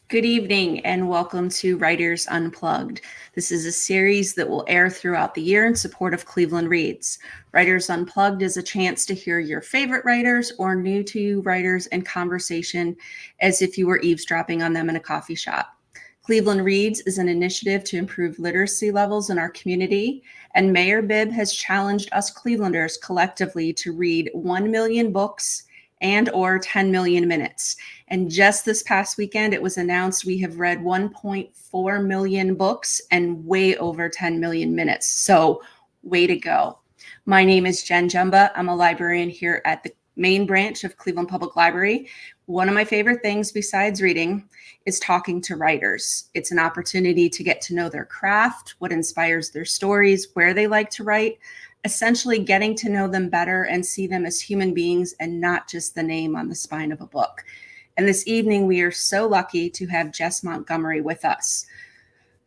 Good evening and welcome to Writers Unplugged. This is a series that will air throughout the year in support of Cleveland Reads. Writers Unplugged is a chance to hear your favorite writers or new to you writers in conversation as if you were eavesdropping on them in a coffee shop. Cleveland Reads is an initiative to improve literacy levels in our community, and Mayor Bibb has challenged us Clevelanders collectively to read 1 million books and or 10 million minutes. And just this past weekend, it was announced we have read 1.4 million books and way over 10 million minutes. So way to go. My name is Jen Jumba. I'm a librarian here at the main branch of Cleveland Public Library. One of my favorite things besides reading is talking to writers. It's an opportunity to get to know their craft, what inspires their stories, where they like to write, essentially getting to know them better and see them as human beings and not just the name on the spine of a book. And this evening, we are so lucky to have Jess Montgomery with us.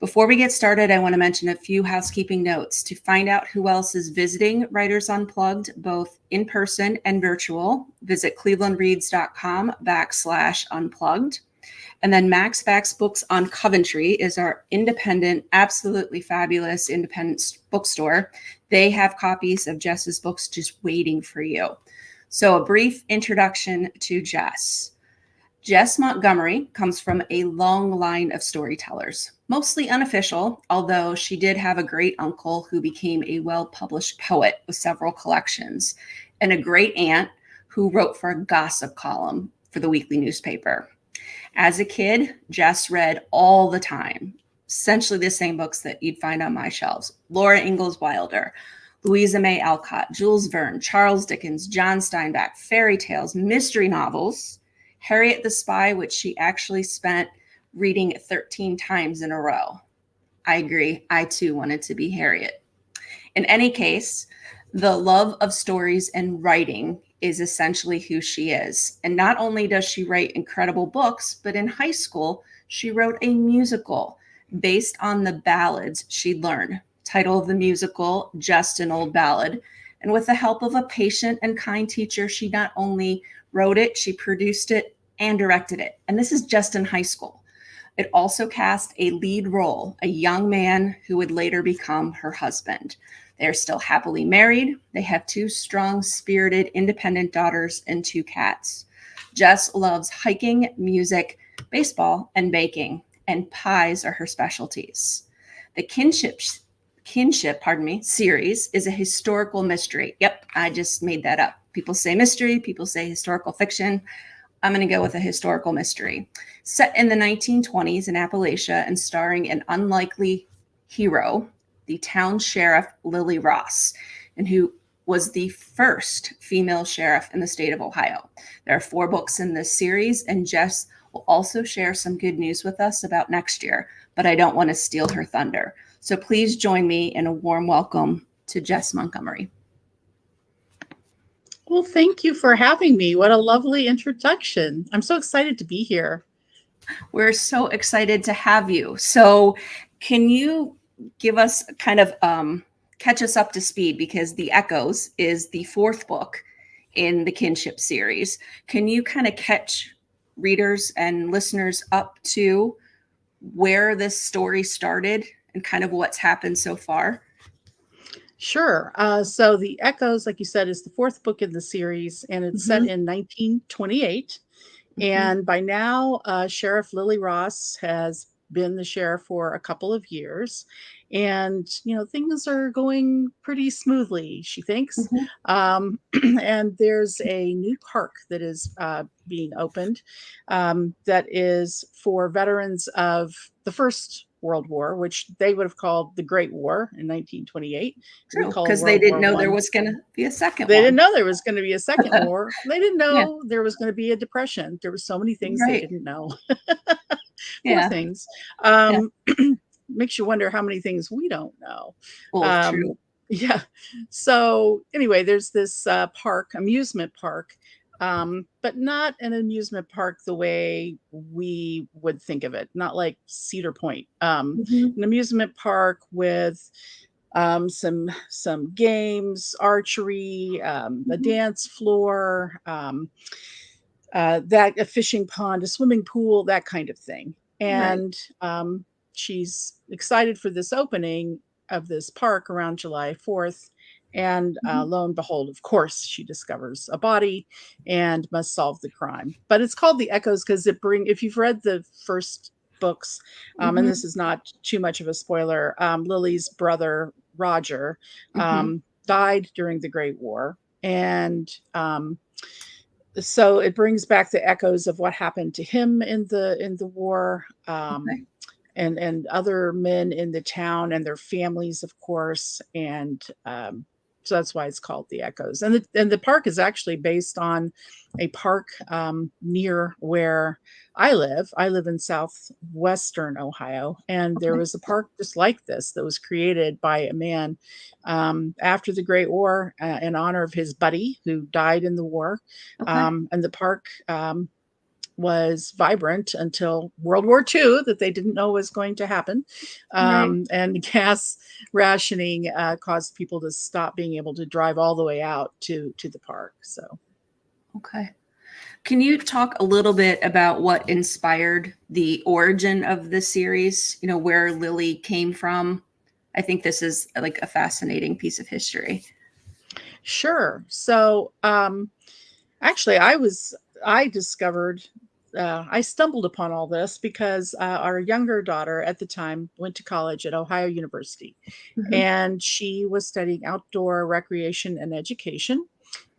Before we get started, I want to mention a few housekeeping notes. To find out who else is visiting Writers Unplugged, both in person and virtual, visit clevelandreads.com/unplugged. And then Max Facts Books on Coventry is our independent, absolutely fabulous independent bookstore. They have copies of Jess's books just waiting for you. So a brief introduction to Jess. Jess Montgomery comes from a long line of storytellers, mostly unofficial, although she did have a great uncle who became a well-published poet with several collections, and a great aunt who wrote for a gossip column for the weekly newspaper. As a kid, Jess read all the time, essentially the same books that you'd find on my shelves. Laura Ingalls Wilder, Louisa May Alcott, Jules Verne, Charles Dickens, John Steinbeck, fairy tales, mystery novels, Harriet the Spy, which she actually spent reading 13 times in a row. I agree. I too wanted to be Harriet. In any case, the love of stories and writing is essentially who she is. And not only does she write incredible books, but in high school, she wrote a musical based on the ballads she'd learned. Title of the musical, Just an Old Ballad. And with the help of a patient and kind teacher, she not only wrote it, she produced it and directed it. And this is just in high school. It also cast a lead role, a young man who would later become her husband. They're still happily married. They have 2 strong, spirited, independent daughters and 2 cats. Jess loves hiking, music, baseball, and baking, and pies are her specialties. The Kinship series is a historical mystery. Yep, I just made that up. People say mystery, people say historical fiction. I'm going to go with a historical mystery. Set in the 1920s in Appalachia and starring an unlikely hero, the town sheriff, Lily Ross, and who was the first female sheriff in the state of Ohio. There are 4 books in this series, and Jess will also share some good news with us about next year, but I don't want to steal her thunder. So please join me in a warm welcome to Jess Montgomery. Well, thank you for having me. What a lovely introduction. I'm so excited to be here. We're so excited to have you. So can you give us kind of catch us up to speed, because The Echoes is the 4th book in the Kinship series. Can you kind of catch readers and listeners up to where this story started and kind of what's happened so far? Sure. So The Echoes, like you said, is the 4th book in the series, and it's set in 1928. And by now, Sheriff Lily Ross has been the sheriff for a couple of years. And, things are going pretty smoothly, she thinks. And there's a new park that is being opened that is for veterans of the First World War, which they would have called the Great War in 1928. True, because they didn't know there was going to be a second They one. didn't know there was going to be a second war. They didn't know there was going to be a depression. There were so many things they didn't know. Poor things. Makes you wonder how many things we don't know. Well, true. Yeah. So anyway, there's this amusement park, but not an amusement park the way we would think of it. Not like Cedar Point. An amusement park with some games, archery, a dance floor, that a fishing pond, a swimming pool, that kind of thing. Right. and she's excited for this opening of this park around July 4th. And Mhm. lo and behold, of course, she discovers a body and must solve the crime. But it's called The Echoes because if you've read the first books, and Mhm. this is not too much of a spoiler, Lily's brother, Roger, Mhm. died during the Great War. And so it brings back the echoes of what happened to him in the war, Okay. and other men in the town and their families, of course. And so that's why it's called The Echoes. And the park is actually based on a park near where I live. I live in southwestern Ohio, and there Okay. was a park just like this that was created by a man after the Great War in honor of his buddy who died in the war. Okay. And the park was vibrant until World War II, that they didn't know was going to happen. Right. And gas rationing caused people to stop being able to drive all the way out to the park. So, Okay. Can you talk a little bit about what inspired the origin of the series? Where Lily came from? I think this is like a fascinating piece of history. sure. So, actually, I discovered, I stumbled upon all this because our younger daughter at the time went to college at Ohio University, Hmm. and she was studying outdoor recreation and education,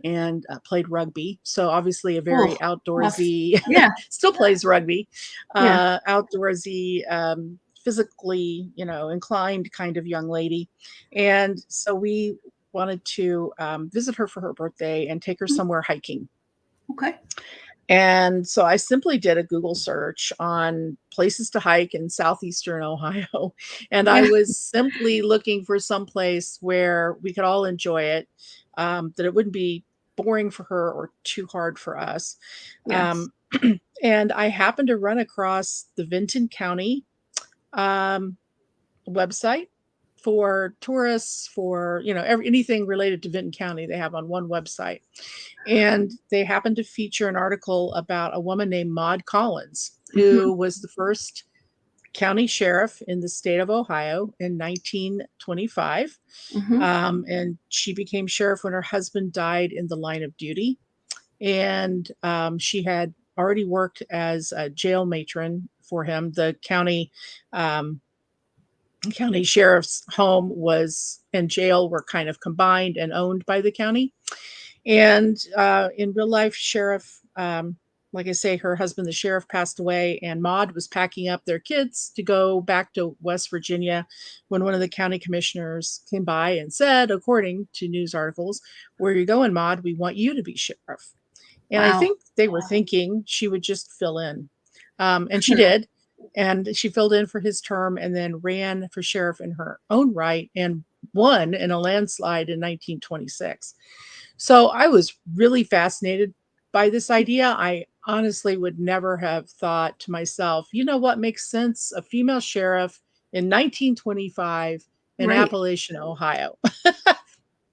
and played rugby. So obviously a Oh, very well, outdoorsy, yeah. still plays rugby, Yeah. outdoorsy, physically, inclined kind of young lady. And so we wanted to visit her for her birthday and take her somewhere hiking. Okay. And so I simply did a Google search on places to hike in southeastern Ohio. And I Yeah. was simply looking for some place where we could all enjoy it, that it wouldn't be boring for her or too hard for us. Yes. Um, and I happened to run across the Vinton County um, website for tourists, for anything related to Vinton County they have on one website. And they happened to feature an article about a woman named Maud Collins, Hmm. who was the first county sheriff in the state of Ohio in 1925. Hmm. And she became sheriff when her husband died in the line of duty. And she had already worked as a jail matron for him. The county sheriff's home was and jail were kind of combined and owned by the county. And in real life, Sheriff, like I say, her husband, the sheriff, passed away, and Maud was packing up their kids to go back to West Virginia when one of the county commissioners came by and said, according to news articles, "Where are you going, Maud? We want you to be sheriff." And I Wow. think they were thinking she would just fill in. And she did. And she filled in for his term and then ran for sheriff in her own right and won in a landslide in 1926. So I was really fascinated by this idea. I honestly would never have thought to myself, you know what makes sense? A female sheriff in 1925 in Right. Appalachian, Ohio.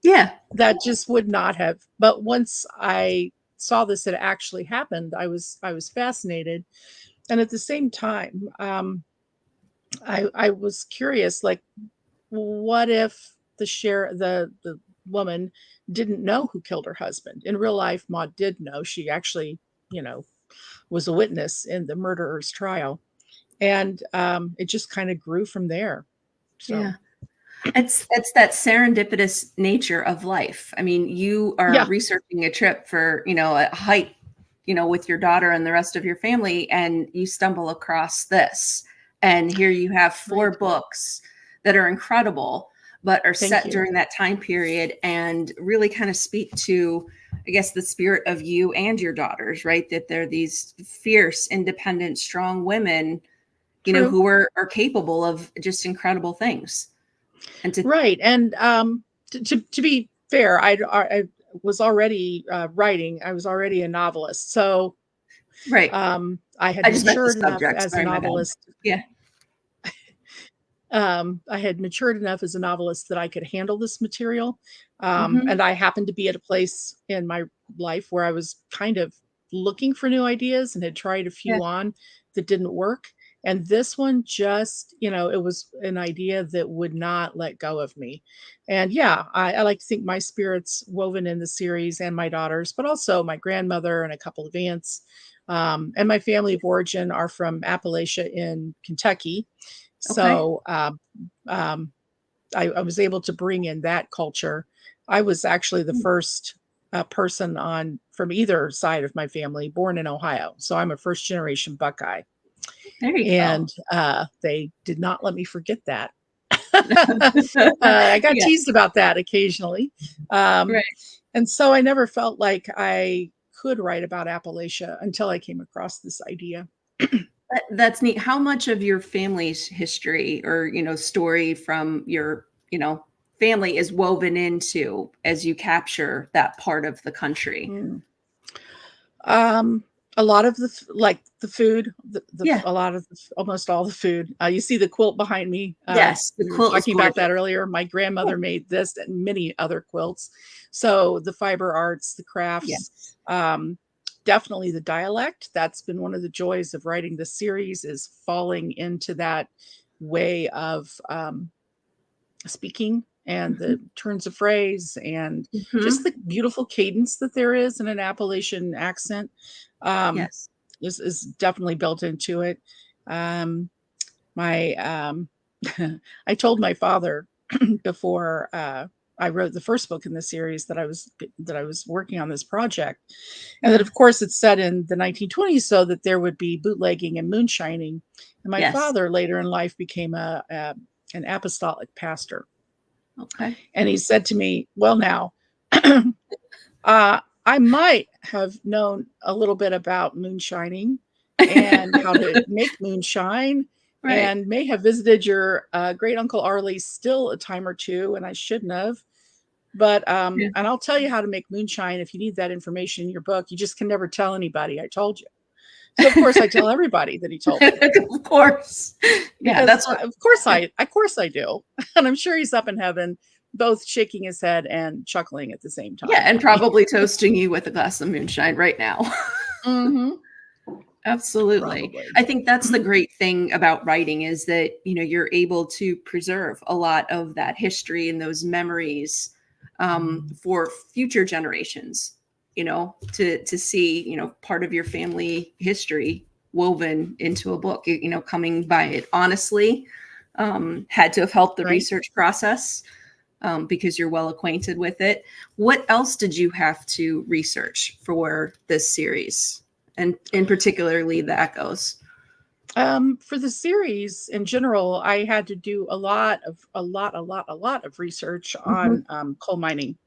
Yeah. That just would not have. But once I saw this had actually happened, I was fascinated. And at the same time, I was curious, like, what if the woman didn't know who killed her husband? In real life, Maud did know. She actually, you know, was a witness in the murderer's trial. And it just kind of grew from there. Yeah. So It's that serendipitous nature of life. I mean, you are yeah, researching a trip for, a hike, with your daughter and the rest of your family, and you stumble across this. And here you have four right. books that are incredible, but are Thank set you. during that time period and really kind of speak to, I guess, the spirit of you and your daughters, right? That they're these fierce, independent, strong women, True. who are capable of just incredible things. And to, Right. And to be fair, I was already writing. I was already a novelist. So right. I had I just meant the matured enough subject. as a Sorry, my bad. novelist. Yeah. I had matured enough as a novelist that I could handle this material. Mhm. And I happened to be at a place in my life where I was kind of looking for new ideas and had tried a Yeah. few on that didn't work. And this one just, it was an idea that would not let go of me. And yeah, I like to think my spirit's woven in the series and my daughters, but also my grandmother and a couple of aunts. And my family of origin are from Appalachia in Kentucky. Okay. So um, I was able to bring in that culture. I was actually the first person on from either side of my family born in Ohio. So I'm a first generation Buckeye. There you go. And they did not let me forget that. I got Yeah. teased about that occasionally. Um, Right. and so I never felt like I could write about Appalachia until I came across this idea. That's neat. How much of your family's history or, story from your, family is woven into as you capture that part of the country? Mm. Um, a lot of like the food, Yeah. a lot of almost all the food. You see the quilt behind me. Yes. The We were quilt is talking about gorgeous. that earlier. My Yeah. grandmother made this and many other quilts. So the fiber arts, the crafts, Yes. um, definitely the dialect. That's been one of the joys of writing this series is falling into that way of speaking and the Mhm. turns of phrase and just Mhm. the beautiful cadence that there is in an Appalachian accent um, Yes. is definitely built into it. Um, my I told my father before I wrote the first book in the series that I was working on this project, and that Yeah. of course it's set in the 1920s, so that there would be bootlegging and moonshining. And my Yes. father later in life became a an apostolic pastor, Okay. and he said to me, "Well, now, I might have known a little bit about moonshining and how to make moonshine, Right. and may have visited your great uncle Arlie still a time or two, and I shouldn't have. But Yeah. and I'll tell you how to make moonshine if you need that information in your book. You just can never tell anybody I told you." So of course I tell everybody that he told me, Of course. Yeah, because that's what yeah. of course I do, and I'm sure he's up in heaven, both shaking his head and chuckling at the same Yeah, time and at me. probably toasting you with a glass of moonshine right now. Hmm. Absolutely. Probably. I think that's the great thing about writing is that, you're able to preserve a lot of that history and those memories for future generations, to see, part of your family history woven into a book, coming by it honestly. Had to have helped the Right. research process because you're well acquainted with it. What else did you have to research for this series, and in particularly the echoes? For the series in general, I had to do a lot of research Mhm. on coal mining.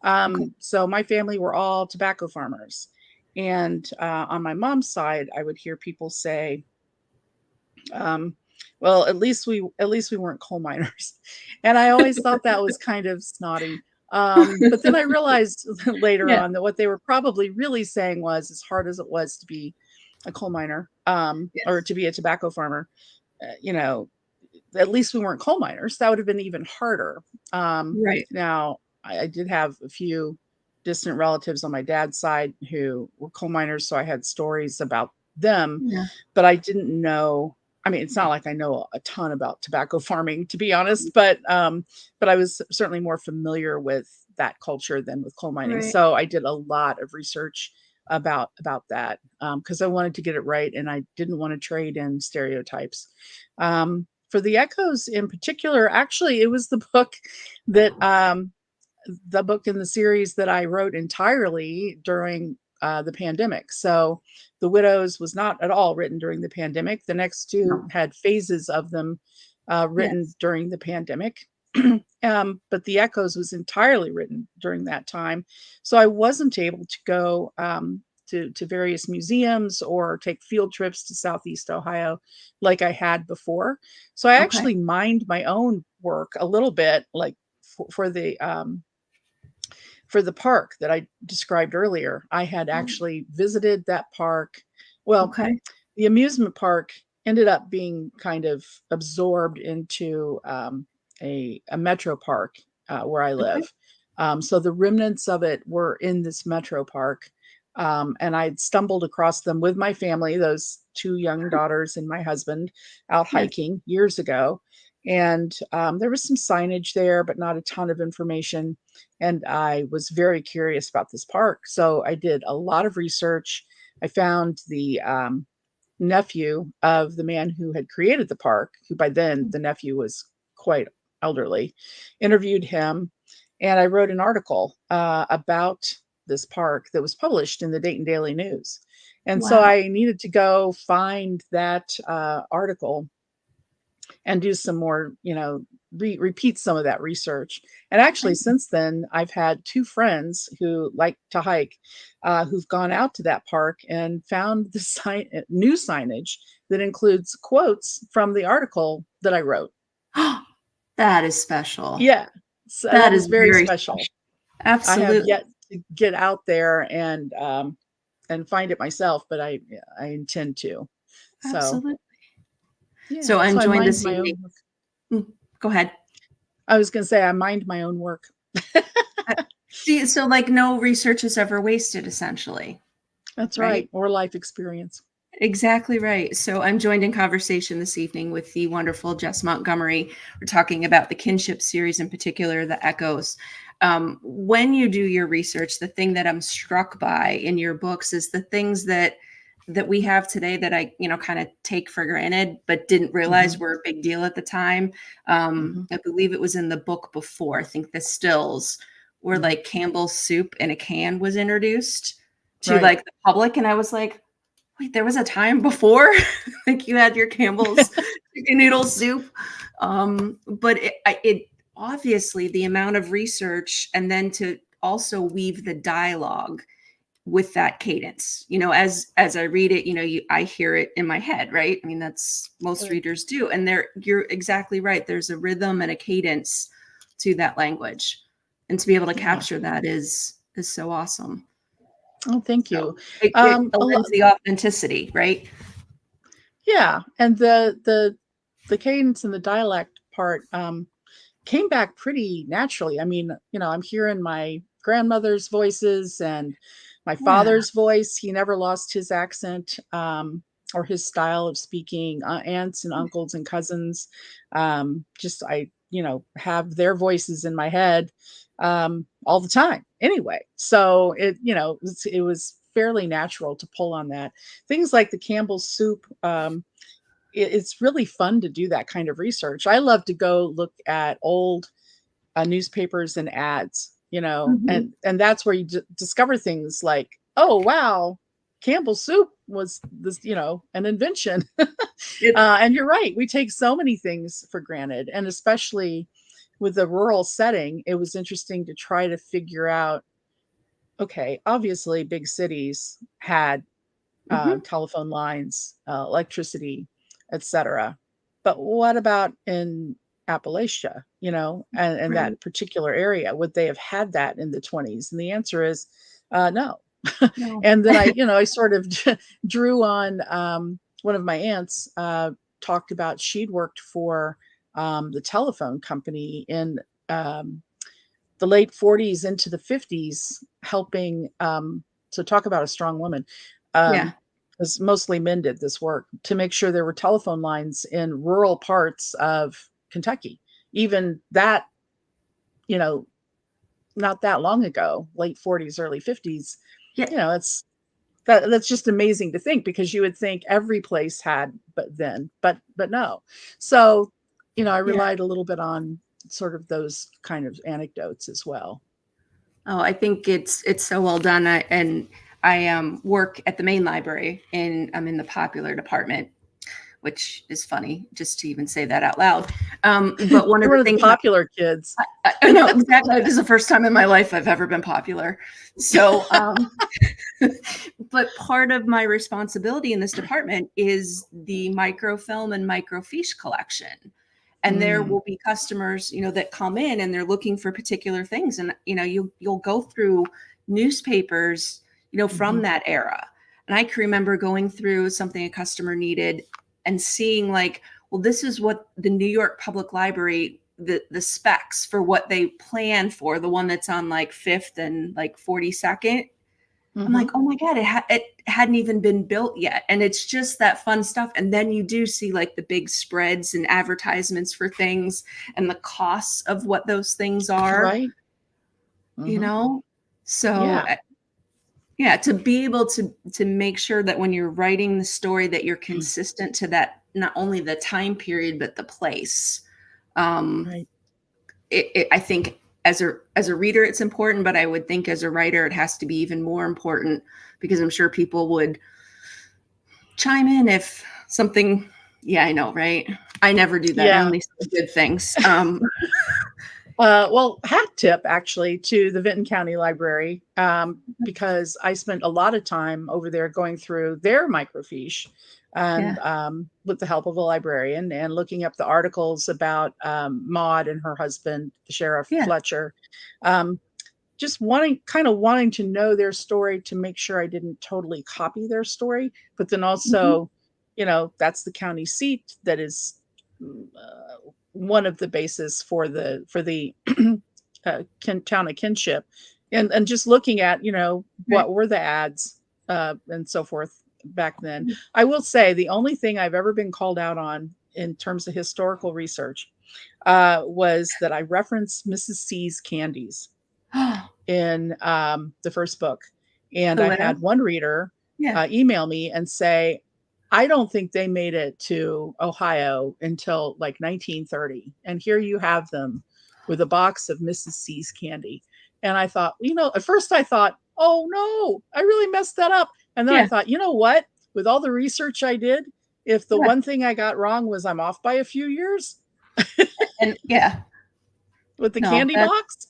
Okay. So my family were all tobacco farmers, and on my mom's side, I would hear people say, um, "Well, at least we weren't coal miners," and I always thought that was kind of snotty. But then I realized later Yeah. on that what they were probably really saying was, as hard as it was to be a coal miner, or Yes. to be a tobacco farmer, uh, you know, at least we weren't coal miners. That would have been even harder. Right. Now, I did have a few distant relatives on my dad's side who were coal miners, so I had stories about them, Yeah. but I didn't know. I mean, it's not like I know a ton about tobacco farming, to be honest, but I was certainly more familiar with that culture than with coal mining. Right. So I did a lot of research about that because I wanted to get it right, and I didn't want to trade in stereotypes. For the echoes in particular, actually, it was that the book in the series that I wrote entirely during the pandemic. So The Widows was not at all written during the pandemic. The next two No. had phases of them written Yes. during the pandemic. But The Echoes was entirely written during that time. So I wasn't able to go to various museums or take field trips to Southeast Ohio like I had before. So I Okay. actually mined my own work a little bit, like for for the park that I described earlier. I had Oh, actually visited that park. Well, okay. the amusement park ended up being kind of absorbed into a metro park where I Okay. live. So the remnants of it were in this metro park. And I'd stumbled across them with my family, those 2 young daughters and my husband out Yes. hiking years ago. And there was some signage there, but not a ton of information. And I was very curious about this park. So I did a lot of research. I found the nephew of the man who had created the park, who by then the nephew was quite elderly, interviewed him, and I wrote an article about this park that was published in the Dayton Daily News. And so Wow. I needed to go find that article and do some more, repeat some of that research. And actually, Right. since then, I've had 2 friends who like to hike, who've gone out to that park and found the new signage that includes quotes from the article that I wrote. That is special. Yeah, so That that is is very very special. special. I have Absolutely. yet to get out there and find it myself, but I intend to. So Absolutely. yeah, So I'm so I joined mind this my evening. own work. Go ahead. I was going to say I mind my own work. Uh, See, so like no research is ever wasted, essentially, That's right? right, or life experience. Exactly right. So I'm joined in conversation this evening with the wonderful Jess Montgomery. We're talking about the Kinship series, in particular, the Echoes. When you do your research, the thing that I'm struck by in your books is the things that we have today that I, kind of take for granted, but didn't realize Mhm, were a big deal at the time. mhm, I believe it was in the book before. I think the stills where mhm. like Campbell's soup in a can was introduced to Right. like the public, and I was like, wait, there was a time before like you had your Campbell's chicken noodle soup. But it obviously the amount of research and then to also weave the dialogue with that cadence, as I read it, I hear it in my head, right? I mean, that's most Right. readers do. And you're exactly right. There's a rhythm and a cadence to that language. And to be able to Yeah. capture that is so awesome. Oh, thank So you. it A lends lot the authenticity, right? yeah, and the cadence and the dialect part, came back pretty naturally. I mean, I'm hearing my grandmother's voices and my Yeah. father's voice. He never lost his accent, or his style of speaking. Aunts and uncles and cousins, just I, have their voices in my head all the time. Anyway, so it was fairly natural to pull on that. Things like the Campbell's soup. It's really fun to do that kind of research. I love to go look at old newspapers and ads, Mhm. and that's where you discover things like, oh wow, Campbell's soup was this, an invention. It And you're right, we take so many things for granted, and especially with the rural setting, it was interesting to try to figure out. Okay, obviously, big cities had mhm. telephone lines, electricity, etc. But what about in Appalachia, and Right. that particular area? Would they have had that in the 20s? And the answer is no. No. And then I sort of drew on one of my aunts, talked about she'd worked for the telephone company in um, the late 40s into the 50s, helping. So talk about a strong woman. Yeah. Because mostly men did this work to make sure there were telephone lines in rural parts of Kentucky. Even that, you know, not that long ago, late 40s, early 50s. Yeah. It's that's just amazing to think, because you would think every place had, but no. So, I Yeah. relied a little bit on sort of those kind of anecdotes as well. Oh, I think it's so well done. I work at the main library and I'm in the popular department, which is funny just to even say that out loud. But one of You're the one of the things popular kids. I know exactly. This is the first time in my life I've ever been popular. So, but part of my responsibility in this department is the microfilm and microfiche collection. And there Mm, will be customers, that come in and they're looking for particular things. And, you'll go through newspapers, from mhm. that era. And I can remember going through something a customer needed and seeing like, well, this is what the New York Public Library, the specs for what they plan for, the one that's on like Fifth and like 42nd. I'm like, Mhm. oh my God, it hadn't even been built yet. And it's just that fun stuff. And then you do see like the big spreads and advertisements for things and the costs of what those things are, Right. you Mhm. know? So Yeah. yeah, to be able to make sure that when you're writing the story that you're consistent to that, not only the time period, but the place. Um, Right. I think as a reader, it's important, but I would think as a writer, it has to be even more important because I'm sure people would chime in if something. Yeah, I know, right? I never do that. I Yeah. only say good things. Well, hat tip actually to the Vinton County Library, because I spent a lot of time over there going through their microfiche Yeah, and with the help of a librarian and looking up the articles about Maud and her husband, Sheriff yeah, Fletcher. Um, just wanting to know their story to make sure I didn't totally copy their story, but then mhm, also, that's the county seat that is one of the bases for the town of Kinship, and just looking at right. what were the ads and so forth back then. I will say the only thing I've ever been called out on in terms of historical research was that I referenced Mrs. C's candies in the first book. And The I widow. had one reader Yeah, email me and say, I don't think they made it to Ohio until like 1930. And here you have them with a box of Mrs. C's candy. And I thought, at first I thought, oh no, I really messed that up. And then I yeah, thought, you know what? With all the research I did, if the yeah. one thing I got wrong was I'm off by a few years And yeah, with the no, candy that box,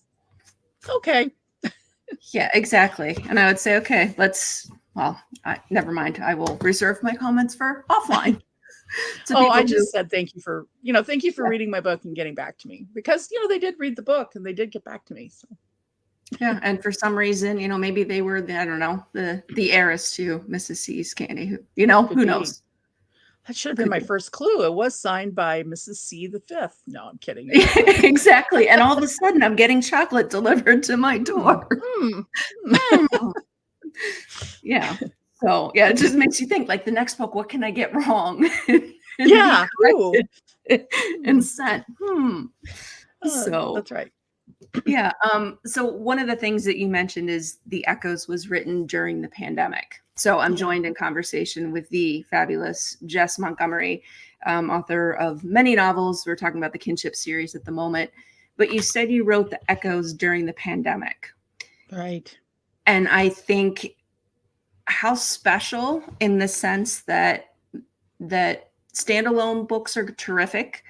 okay. yeah, exactly. And I would say, okay, well, never mind. I will reserve my comments for offline to Oh, I people who, just said thank you for yeah, reading my book and getting back to me because they did read the book and they did get back to me. So, yeah. And for some reason, maybe they were I don't know, the heiress to Mrs. C's candy. could Who be. knows? That should have been Could my be. first clue. It was signed by Mrs. C the fifth. No, I'm kidding. It was not. Exactly. And all of a sudden, I'm getting chocolate delivered to my Hmm. door. Hmm. Hmm. Yeah. So yeah, it just makes you think. Like the next book, what can I get wrong and be Yeah. Ooh. corrected Hmm. and sent? So That's right. yeah. So one of the things that you mentioned is The Echoes was written during the pandemic. So I'm Yeah. joined in conversation with the fabulous Jess Montgomery, author of many novels. We're talking about the Kinship series at the moment. But you said you wrote The Echoes during the pandemic. Right. And I think how special in the sense that standalone books are terrific.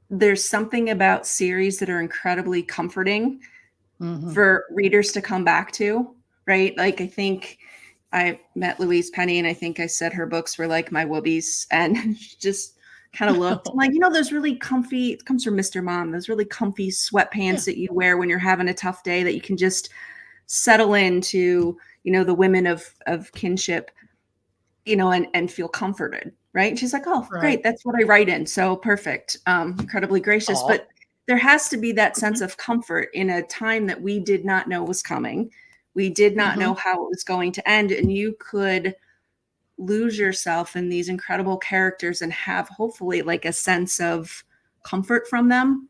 There's something about series that are incredibly comforting Hmm. for readers to come back to, right? Like I think I met Louise Penny and I think I said her books were like my whoobies and she just kind of looked Oh, like, those really comfy, it comes from Mr. Mom, those really comfy yeah. sweatpants that you wear when you're having a tough day that you can just settle into, the women of kinship, and feel comforted, right? And she's like, oh, Right. great. That's what I write in. So perfect. Incredibly gracious. Oh. But there has to be that sense of comfort in a time that we did not know was coming. We did not Hmm. know how it was going to end. And you could lose yourself in these incredible characters and have hopefully like a sense of comfort from them.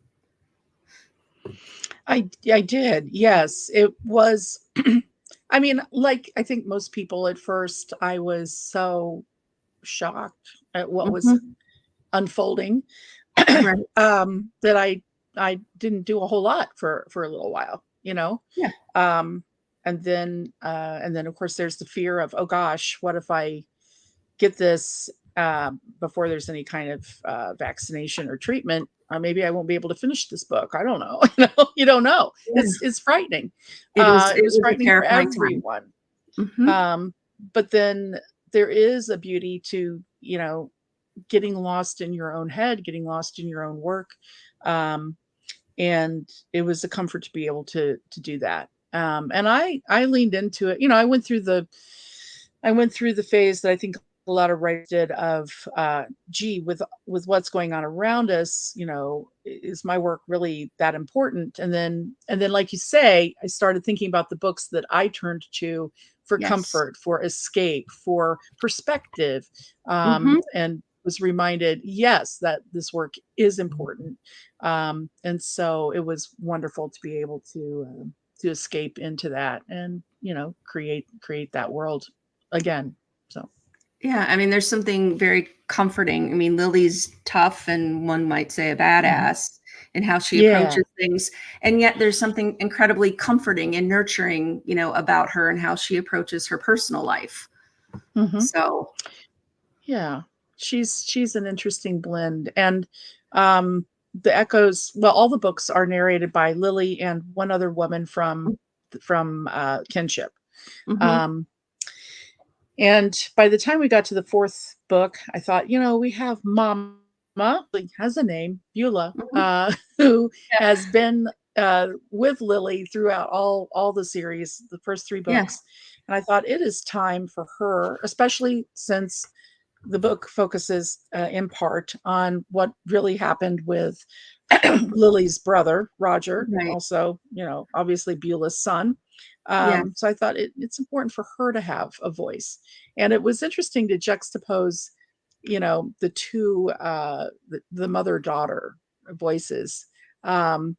I did. Yes, it was. I mean, like I think most people at first, I was so shocked at what was Hmm. unfolding Right. that I didn't do a whole lot for a little while, Yeah. um, and then of course there's the fear of, oh gosh, what if I get this before there's any kind of vaccination or treatment? Maybe I won't be able to finish this book. I don't know. You don't know. Yeah. It's frightening. It was It it was was a frightening for terrifying time. everyone. Hmm. Um, but then there is a beauty to getting lost in your own head, getting lost in your own work. Um, and it was a comfort to be able to do that. And I leaned into it. I went through the phase that I think a lot of writers did of, gee, with what's going on around us, is my work really that important? And then, like you say, I started thinking about the books that I turned to for Yes. comfort, for escape, for perspective, Hmm. and was reminded, yes, that this work is important. And so it was wonderful to be able to escape into that and create that world again. So Yeah, I mean, there's something very comforting. I mean, Lily's tough and one might say a mhm. badass in how she Yeah. approaches things. And yet there's something incredibly comforting and nurturing, about her and how she approaches her personal life. Mhm. So, Yeah. She's an interesting blend, and, um, the echoes, well, all the books are narrated by Lily and one other woman from Kinship. mhm, Um, and by the time we got to the 4th book, I thought, we have Mama, like, has a name, Beulah, mhm, who yeah, has been, with Lily throughout all the series, the first 3 yes, books, and I thought it is time for her, especially since the book focuses, in part on what really happened with Lily's brother, Roger, right, also, obviously Beulah's son. yes, So I thought it's important for her to have a voice. And it was interesting to juxtapose, the two, the mother-daughter voices.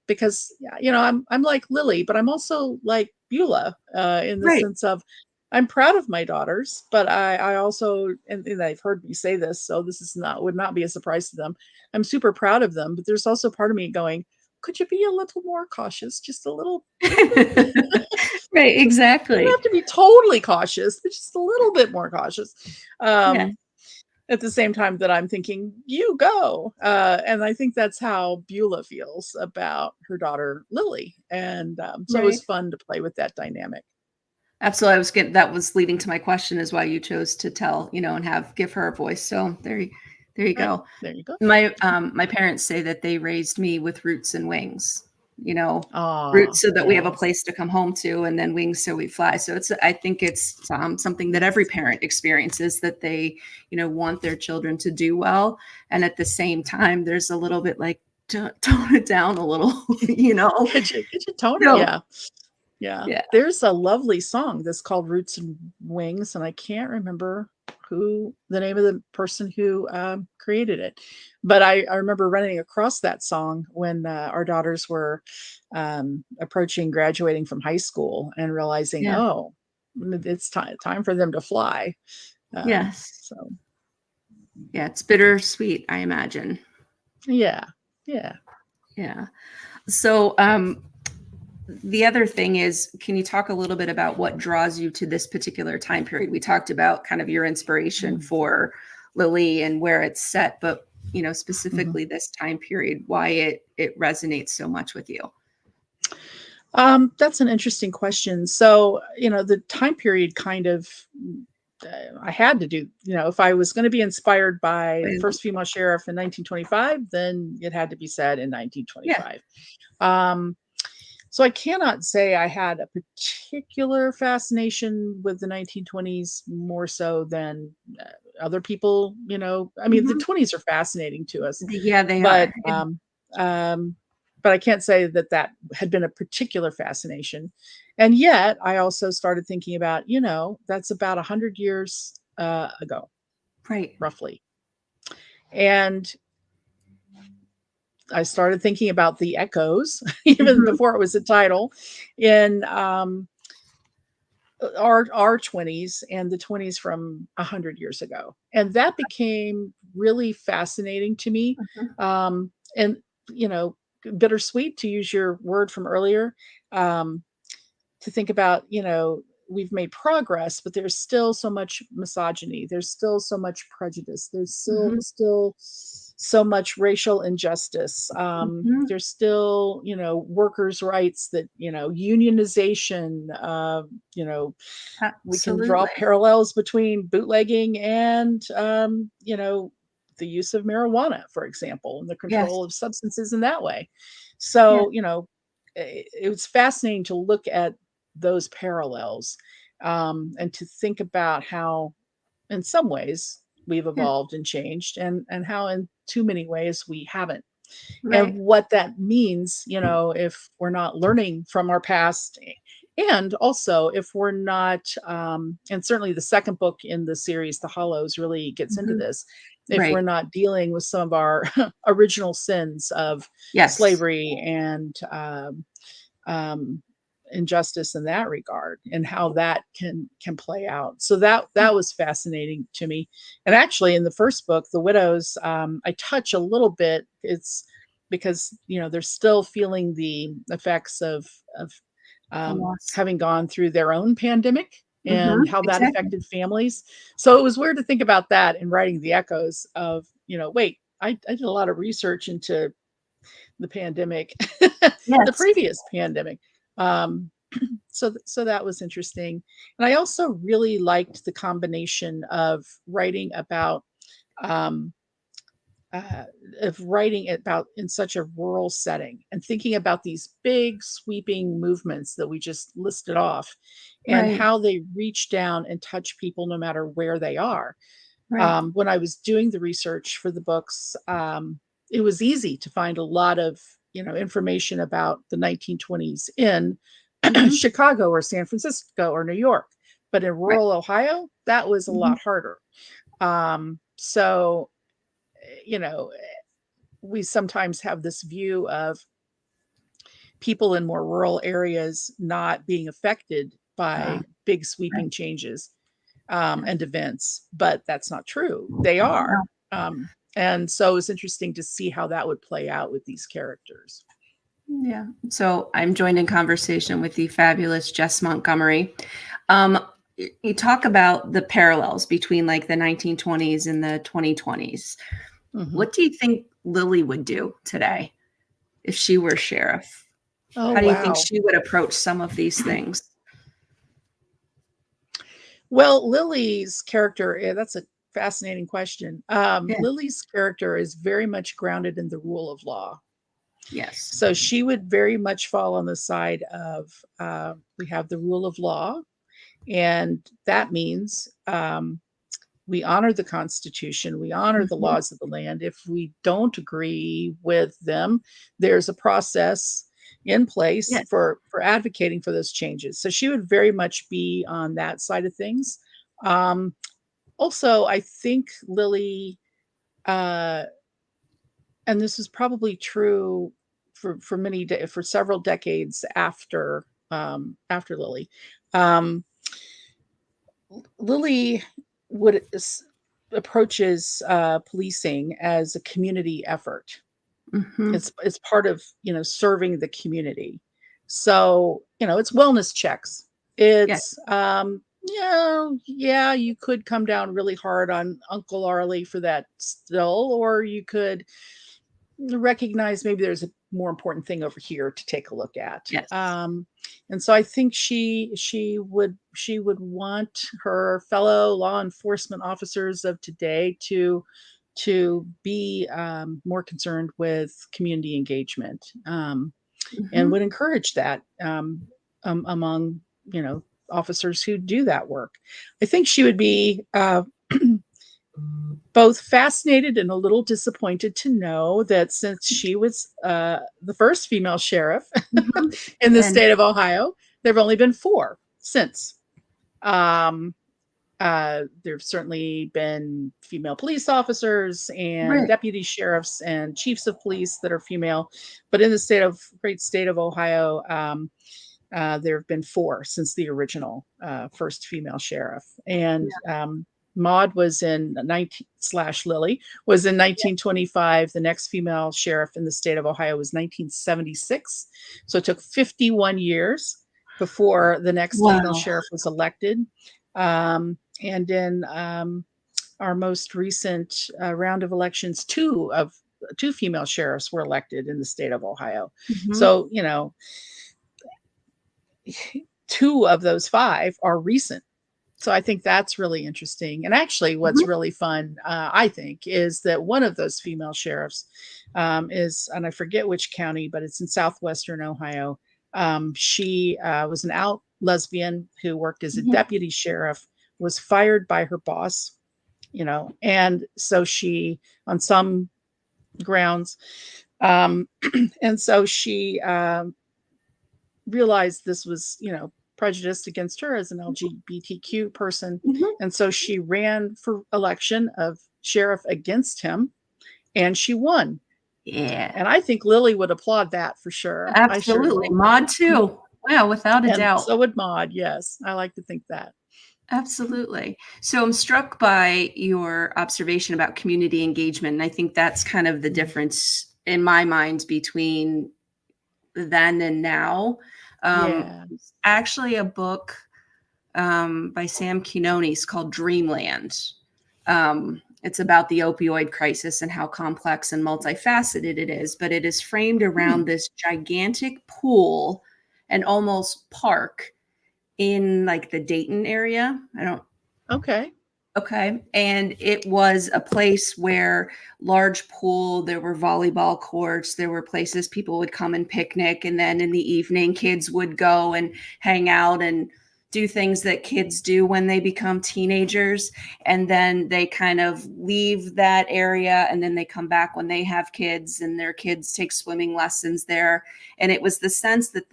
Because, yeah, I'm like Lily, but I'm also like Beulah, in the right. sense of I'm proud of my daughters, but I also, and they've heard me say this, so this is not would not be a surprise to them. I'm super proud of them, but there's also part of me going, "Could you be a little more cautious? Just a little bit?" Right, Just you don't exactly. have to be totally cautious, but just a little bit more cautious. Yeah, At the same time that I'm thinking, "You go." And I think that's how Beulah feels about her daughter, Lily, and, so it was right. fun to play with that dynamic. Absolutely. That was leading to my question is why you chose to tell, and give her a voice. So there you Right, go. there you go. My parents say that they raised me with roots and wings, you know, Ah, roots so that we have a yeah. place to come home to, and then wings so we fly. So I think it's something that every parent experiences, that they, want their children to do well. And at the same time, there's a little bit like, tone it down a little, Could you tone it? no. Yeah. Yeah. Yeah. There's a lovely song that's called Roots and Wings, and I can't remember who the name of the person who, created it. But I remember running across that song when, our daughters were, approaching graduating from high school and realizing, Yeah. "Oh, it's time for them to fly." Yes. So Yeah. It's bittersweet, I imagine. yeah. Yeah. Yeah. So, the other thing is, can you talk a little bit about what draws you to this particular time period? We talked about kind of your inspiration Mm. for Lily and where it's set, but Mhm. specifically this time period, why it resonates so much with you. That's an interesting question. So, the time period kind of, I had to do, if I was going to be inspired by the And first female sheriff in 1925, then it had to be said in yeah. 1925. Um, so I cannot say I had a particular fascination with the 1920s more so than other people. I mean, the Mhm. 20s are fascinating to us, Yeah, they but are. Yeah. um, but I can't say that that had been a particular fascination. And yet, I also started thinking about, that's about 100 years ago, Right. roughly. And I started thinking about the echoes, even Mhm. before it was a title, in our 20s and the 20s from 100 years ago. And that became really fascinating to me. Mhm. And, you know, bittersweet, to use your word from earlier, um, to think about, we've made progress, but there's still so much misogyny. There's still so much prejudice. There's Mhm. still so much racial injustice. Mhm. There's still, workers' rights that, unionization, we can draw Absolutely. parallels between bootlegging and, the use of marijuana, for example, and the Yes. control of substances in that way. Yeah. So, it was fascinating to look at those parallels, and to think about how, in some ways we've Yeah. evolved and changed, and how in too many ways we haven't. And Right. what that means, if we're not learning from our past, and also if we're not, and certainly the second book in the series, The Hollows, really gets into Mhm. this. If we're Right. not dealing with some of our original sins of Yes. slavery and um, injustice in that regard, and how that can play out. So that was fascinating to me. And actually, in the first book, The Widows, I touch a little bit. It's because they're still feeling the effects of The loss. having gone through their own pandemic and how that Exactly. affected families. So it was weird to think about that in writing The Echoes of, wait, I did a lot of research into the pandemic, the Yes. previous pandemic. Um, so that was interesting. And I also really liked the combination writing about um, uh, writing about in such a rural setting and thinking about these big sweeping movements that we just listed off, and Right. how they reach down and touch people no matter where they are. Right. When I was doing the research for the books, it was easy to find a lot of information about the 1920s in Mhm. Chicago or San Francisco or New York, but in Right. rural Ohio, that was a Mhm. lot harder. So you know, we sometimes have this view of people in more rural areas not being affected by big Right. sweeping changes Yeah. and events, but that's not true. They are. No. And so it's interesting to see how that would play out with these characters. Yeah. So I'm joined in conversation with the fabulous Jess Montgomery. You talk about the parallels between like the 1920s and the 2020s. Mhm. What do you think Lily would do today if she were sheriff? Oh, How do you think wow. she would approach some of these things? Well, Lily's character, that's a fascinating question. Yeah. Lily's character is very much grounded in the rule of law. Yes. So she would very much fall on the side of we have the rule of law, and that means we honor the Constitution, we honor the Mhm. laws of the land. If we don't agree with them, there's a process in place Yes. for advocating for those changes. So she would very much be on that side of things. Um, Also, I think Lily, uh, and this is probably true for several decades after Lily. Um, Lily would approaches policing as a community effort. Mhm. It's part of serving the community. So it's wellness checks. Yes. It's yeah, you could come down really hard on Uncle Arlie for that still, or you could recognize maybe there's a more important thing over here to take a look at. Yes. And so I think she would want her fellow law enforcement officers of today to be more concerned with community engagement, and Mhm. would encourage that among officers who do that work. I think she would be both fascinated and a little disappointed to know that since she was the first female sheriff Mhm. in the And state of Ohio, there have only been four since. Um, there have certainly been female police officers and right. deputy sheriffs and chiefs of police that are female, but in the great state of Ohio, there have been four since the original first female sheriff. And Maud was in 19 slash Lily was in Yeah. 1925. The next female sheriff in the state of Ohio was 1976. So it took 51 years before the next female Wow. sheriff was elected. And in our most recent round of elections, two female sheriffs were elected in the state of Ohio. Mhm. So two of those five are recent. So I think that's really interesting. And actually, what's Mhm. really fun, I think, is that one of those female sheriffs is, and I forget which county, but it's in southwestern Ohio. She was an out lesbian who worked as a Mhm. deputy sheriff was fired by her boss, and so she, on some grounds, um, and so she realized this was, prejudiced against her as an LGBTQ person. Mhm. And so she ran for election of sheriff against him, and she won. Yeah, And I think Lily would applaud that for sure. I sure absolutely. do. Maud too. Wow, without a And doubt. so would Maud. Yes, I like to think that. Absolutely. So I'm struck by your observation about community engagement. And I think that's kind of the Mhm. difference in my mind between then and now. Yeah. It's actually a book by Sam Quinones called Dreamland. It's about the opioid crisis and how complex and multifaceted it is, but it is framed Hmm. around this gigantic pool and almost park in like the Dayton area. I don't Okay. Okay. And it was a place where large pool, there were volleyball courts, there were places people would come and picnic. And then in the evening, kids would go and hang out and do things that kids do when they become teenagers. And then they kind of leave that area and then they come back when they have kids and their kids take swimming lessons there. And it was the sense that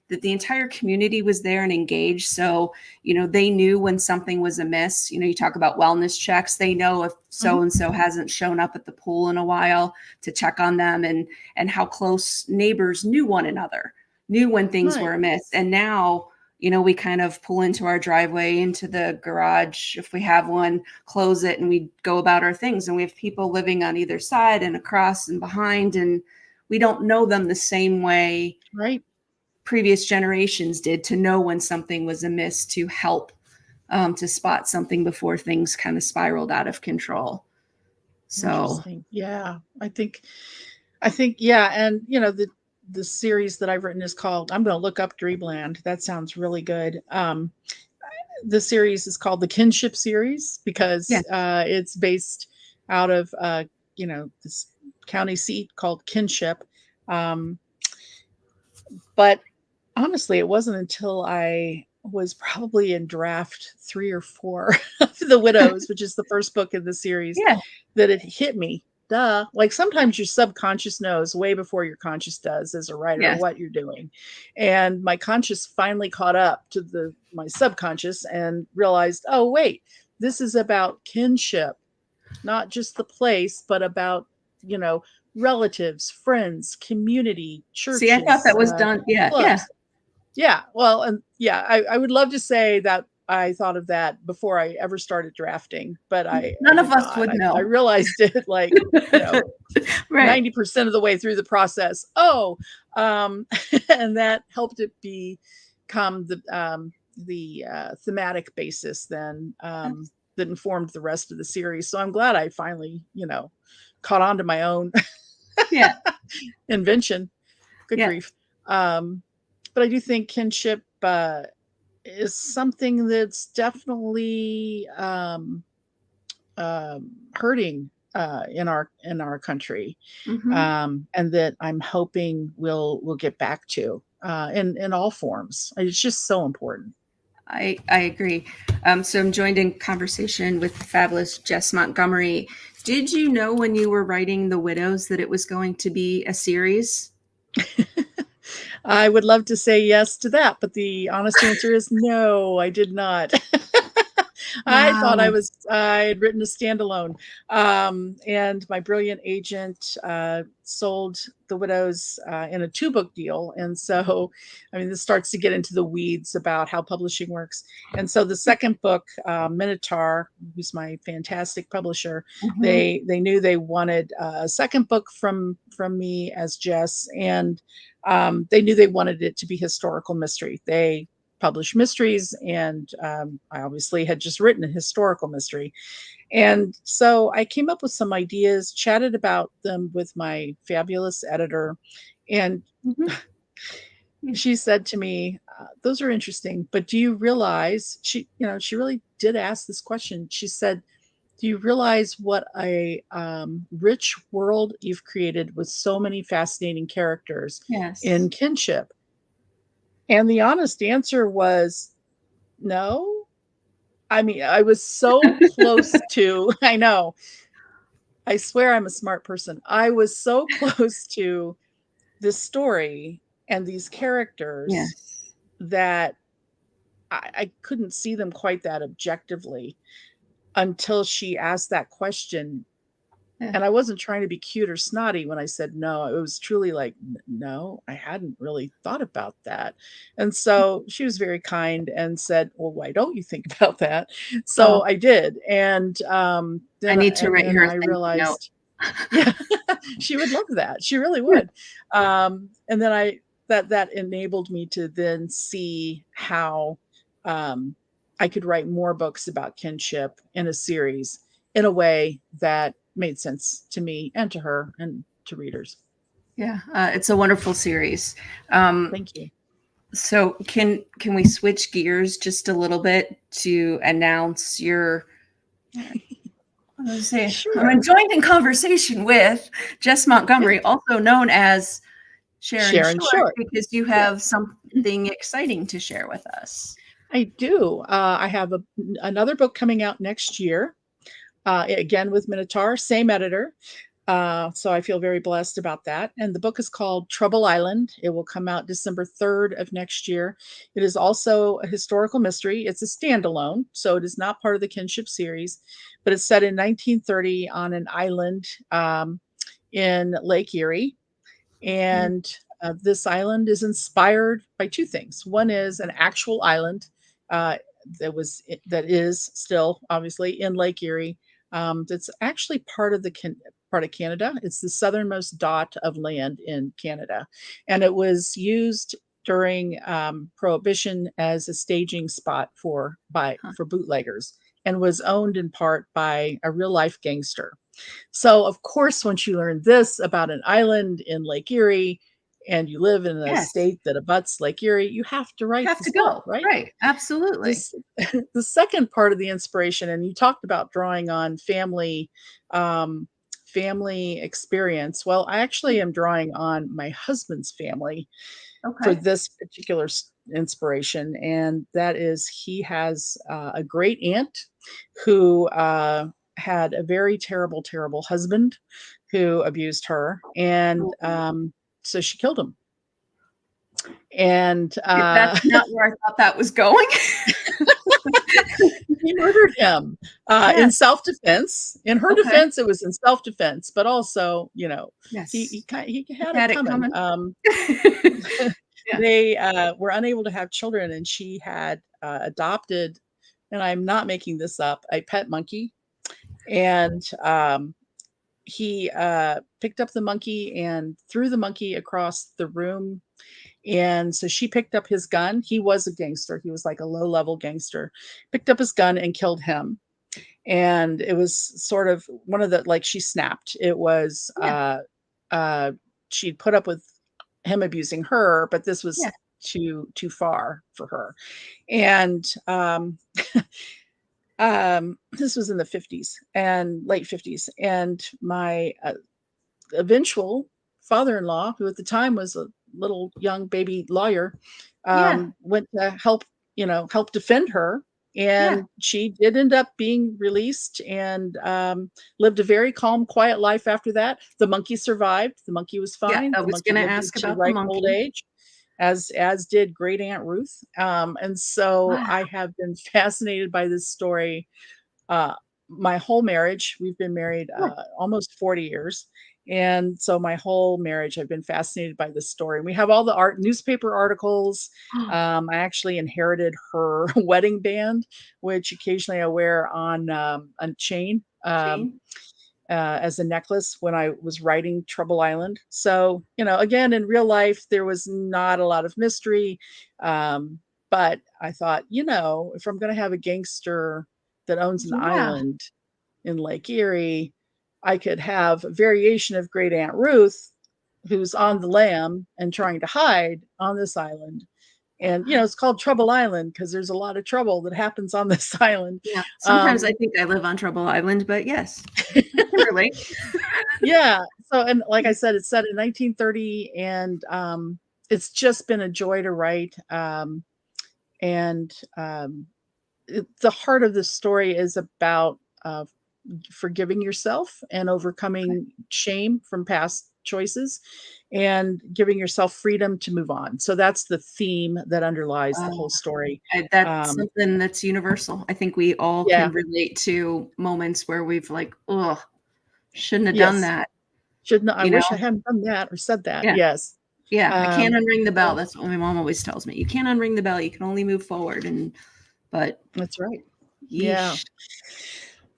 the entire community was there and engaged. So they knew when something was amiss. You talk about wellness checks. They know if Hmm. so and so hasn't shown up at the pool in a while to check on them, and how close neighbors knew one another, knew when things Nice. were amiss. And now, we kind of pull into our driveway, into the garage, if we have one, close it, and we go about our things. And we have people living on either side and across and behind, and we don't know them the same way Right. previous generations did, to know when something was amiss, to help, to spot something before things kind of spiraled out of control. So, Interesting. Yeah. I think, yeah. And, the series that I've written is called, I'm going to look up Dreamland. That sounds really good. The series is called the Kinship series yeah. because it's based out of this county seat called Kinship. Um, but honestly, it wasn't until I was probably in draft 3 or 4 of The Widows, which is the first book in the series, Yeah. that it hit me. Duh. Like sometimes your subconscious knows way before your conscious does as a writer Yes. what you're doing. And my conscious finally caught up to my subconscious and realized, oh wait, this is about kinship, not just the place, but about, you know, relatives, friends, community, See, I thought churches, that was done. Yeah. Yeah. clubs. Yeah, well, and yeah, I would love to say that I thought of that before I ever started drafting, but I None of did us not. would I know. realized it like, you know, Right. 90% of the way through the process. Oh, and that helped it become the thematic basis then that informed the rest of the series. So I'm glad I finally, caught on to my own Yeah. invention. Good Yeah. grief. Um, but I do think kinship is something that's definitely hurting in our country, Hmm. and that I'm hoping we'll get back to in all forms. It's just so important. I agree. So I'm joined in conversation with the fabulous Jess Montgomery. Did you know when you were writing The Widows that it was going to be a series? I would love to say yes to that, but the honest answer is no, I did not. I thought Wow. I had written a standalone, and my brilliant agent sold The Widows in a 2-book deal, and so, I mean, this starts to get into the weeds about how publishing works. And so, the second book, Minotaur, who's my fantastic publisher, Hmm. they knew they wanted a second book from me as Jess, and they knew they wanted it to be historical mystery. They publish mysteries, and I obviously had just written a historical mystery. And so I came up with some ideas, chatted about them with my fabulous editor, and Hmm. she said to me, "Those are interesting, but do you realize?" She really did ask this question. She said, "Do you realize what a rich world you've created with so many fascinating characters Yes. in kinship?" And the honest answer was no. I mean, I was so close to I know. I swear I'm a smart person. I was so close to this story and these characters Yes. that I couldn't see them quite that objectively until she asked that question. Yeah. And I wasn't trying to be cute or snotty when I said no. It was truly like, No, I hadn't really thought about that." And so she was very kind and said, "Well, why don't you think about that?" So Oh, I did. I need to And write then her a I thank you note. realized, yeah, she would love that. She really would. And then that enabled me to then see how um, I could write more books about kinship in a series in a way that made sense to me and to her and to readers. Yeah, it's a wonderful series. Um, Thank you. so can we switch gears just a little bit to announce your I was gonna say, I'm Sure. joined in conversation with Jess Yeah. Montgomery, also known as Sharon Sharon Short, Short. because you Yeah. have something exciting to share with us. I do. I have another book coming out next year, again with Minotaur, same editor. So I feel very blessed about that. And the book is called Trouble Island. It will come out December 3rd of next year. It is also a historical mystery. It's a standalone, so it is not part of the Kinship series, but it's set in 1930 on an island in Lake Erie. Mm. And this island is inspired by two things. One is an actual island uh, that is still obviously in Lake Erie. That's actually part of Canada. It's the southernmost dot of land in Canada, and it was used during Prohibition as a staging spot Huh. for bootleggers, and was owned in part by a real life gangster. So, of course, once you learn this about an island in Lake Erie and you live in a Yes, state that abuts Lake Erie, you have to write have to this book, go. right? Right, absolutely. This the second part of the inspiration, and you talked about drawing on um, family experience. Well, I actually am drawing on my husband's family for Okay. this particular inspiration, and that is he has a great aunt who had a very terrible, terrible husband who abused her, and Oh, so she killed him. And that's not where I thought that was going. he murdered him in Yes. self-defense. In her Okay. defense, it was in self-defense, but also, Yes. he He had it had it coming. coming. Yeah. They were unable to have children, and she had adopted, and I'm not making this up, a pet monkey. And he picked up the monkey and threw the monkey across the room. And so she picked up his gun. He was a gangster. He was like a low level gangster. Picked up his gun and killed him. And it was sort of one of the like she snapped. It was Yeah. uh she'd put up with him abusing her, but this was Yeah. too far for her. And this was in the 50s and late 50s. And my eventual father-in-law, who at the time was a little young baby lawyer, Yeah. went to help defend her. Yeah. And she did end up being released and lived a very calm, quiet life after that. The monkey survived. The monkey was Yeah. fine. I The was monkey gonna lived ask into about the ripe old monkey. age, as did Great Aunt Ruth. And so Wow. I have been fascinated by this story uh, my whole marriage. We've been married Yeah. almost 40 years. And so my whole marriage, I've been fascinated by this story. And we have all the newspaper articles. I actually inherited her wedding band, which occasionally I wear on chain Shane? as a necklace when I was writing Trouble Island. So, again, in real life, there was not a lot of mystery. Um, but I thought, if I'm going to have a gangster that owns an Yeah. island in Lake Erie, I could have a variation of Great Aunt Ruth who's on the lam and trying to hide on this island. And, it's called Trouble Island because there's a lot of trouble that happens on this island. Yeah. Sometimes I Um, think I live on Trouble Island, but yes, I can relate. Yeah. So, and like I said, it's set in 1930, and it's just been a joy to write. And the heart of the story is about forgiving yourself and overcoming shame from past choices and giving yourself freedom to move on. So that's the theme that underlies the Uh, whole story. that's Um, something that's universal. I think we all yeah, can relate to moments where we've like, oh, shouldn't have done yes. that, Should not, I you know? wish I hadn't done that or said that. Yeah. Yes. Yeah. I can't Um, unring the bell. so That's what my mom always tells me. You can't unring the bell. You can only move forward. But that's right. Yeah. yeesh.